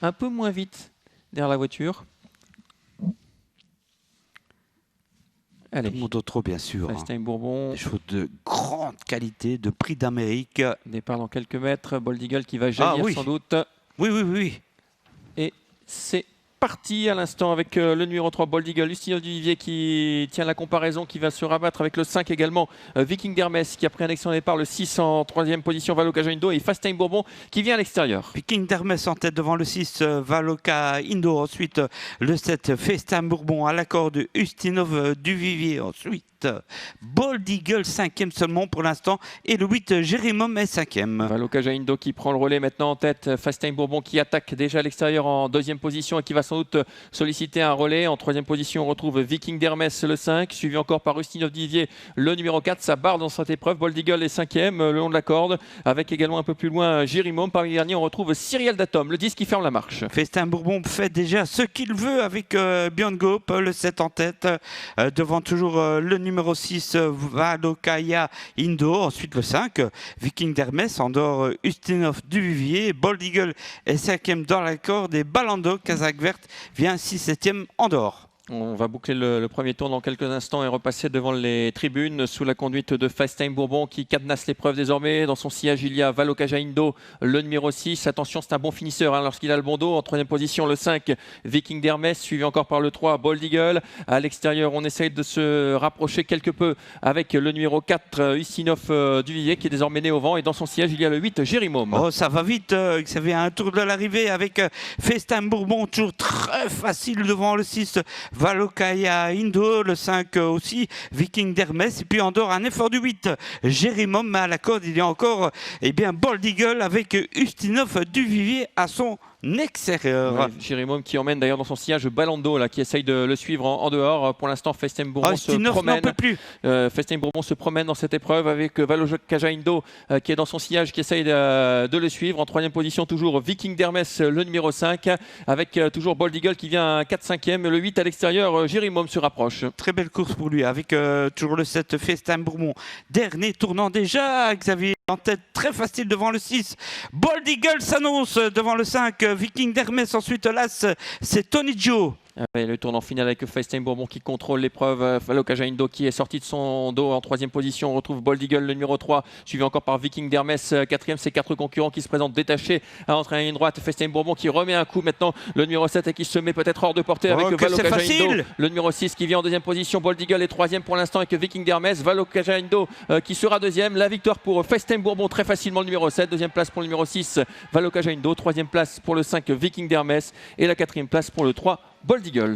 un peu moins vite derrière la voiture. Allez. Moto trop, bien sûr. Fast Time Bourbon. Des chevaux de grande qualité, de prix d'Amérique. Départ dans quelques mètres. Bold Eagle qui va jaillir sans doute. Oui, oui, oui. Et c'est parti à l'instant avec le numéro 3 Bold Eagle, Ustino Duvivier qui tient la comparaison, qui va se rabattre avec le 5 également, Viking d'Hermès qui a pris un excellent départ, le 6 en troisième position, Valoka Indo, et Fast Time Bourbon qui vient à l'extérieur. Viking d'Hermès en tête devant le 6, Valoka Indo, ensuite le 7, Fast Time Bourbon à l'accord de Ustinov Duvivier, ensuite Bold Eagle 5e seulement pour l'instant, et le 8 Jérémom est 5e. Valoka Indo qui prend le relais maintenant en tête, Fast Time Bourbon qui attaque déjà à l'extérieur en deuxième position et qui va sans doute solliciter un relais. En troisième position on retrouve Viking d'Hermès le 5, suivi encore par Ustinov Duvivier le numéro 4, ça barre dans cette épreuve. Bold Eagle est 5e le long de la corde, avec également un peu plus loin Jérémom. Parmi les derniers on retrouve Cyril Datom, le 10 qui ferme la marche. Fast Time Bourbon fait déjà ce qu'il veut avec Beyond Gope, le 7 en tête, devant toujours le numéro 6 Valokaya Indo, ensuite le 5 Viking d'Hermès, en dehors Ustinov Duvivier, Bold Eagle est 5e dans la corde et Balando Kazakh Verte vient 6-7e en dehors. On va boucler le premier tour dans quelques instants et repasser devant les tribunes sous la conduite de Fast Time Bourbon qui cadenasse l'épreuve désormais. Dans son sillage, il y a Valoka Indo, le numéro 6. Attention, c'est un bon finisseur lorsqu'il a le bon dos. En troisième position, le 5, Viking d'Hermès, suivi encore par le 3, Bold Eagle. À l'extérieur, on essaye de se rapprocher quelque peu avec le numéro 4, Ustinov Duvivier, qui est désormais né au vent. Et dans son sillage, il y a le 8, Jérémom. Oh, ça va vite. Ça fait un tour de l'arrivée avec Fast Time Bourbon, toujours très facile devant le 6. Valokaya Indo, le 5 aussi, Viking d'Hermès, et puis en dehors un effort du 8, Jérémom, mais à la corde il y a encore Bold Eagle avec Ustinov Duvivier à son extérieur. Ouais, Jérémom qui emmène d'ailleurs dans son sillage Balando qui essaye de le suivre en dehors. Pour l'instant, Fast Time Bourbon se promène. Fast Time Bourbon se promène dans cette épreuve avec Valoka Indo qui est dans son sillage, qui essaye de le suivre. En troisième position, toujours Viking d'Hermès, le numéro 5, avec toujours Bold Eagle qui vient 4-5e. Le 8 à l'extérieur, Jérémom se rapproche. Très belle course pour lui avec toujours le 7 Fast Time Bourbon. Dernier tournant déjà, Xavier en tête, très facile devant le 6. Bold Eagle s'annonce devant le 5, Viking d'Hermès. Ensuite, l'As, c'est Tony Joe. Le tournant final avec Fast Time Bourbon qui contrôle l'épreuve. Valoka Indo qui est sorti de son dos en troisième position. On retrouve Bold Eagle, le numéro 3, suivi encore par Viking d'Hermès, 4e. Ces 4 concurrents qui se présentent détachés à l'entrée à la ligne droite. Fast Time Bourbon qui remet un coup maintenant, le numéro 7, et qui se met peut-être hors de portée avec Valoka Indo. Le numéro 6 qui vient en deuxième position. Bold Eagle est 3e pour l'instant avec Viking d'Hermès. Valoka Indo qui sera 2e. La victoire pour Fast Time Bourbon très facilement, le numéro 7. Deuxième place pour le numéro 6, Valoka Indo. Troisième place pour le 5, Viking d'Hermès. Et la 4e place pour le 3, Bold Eagle.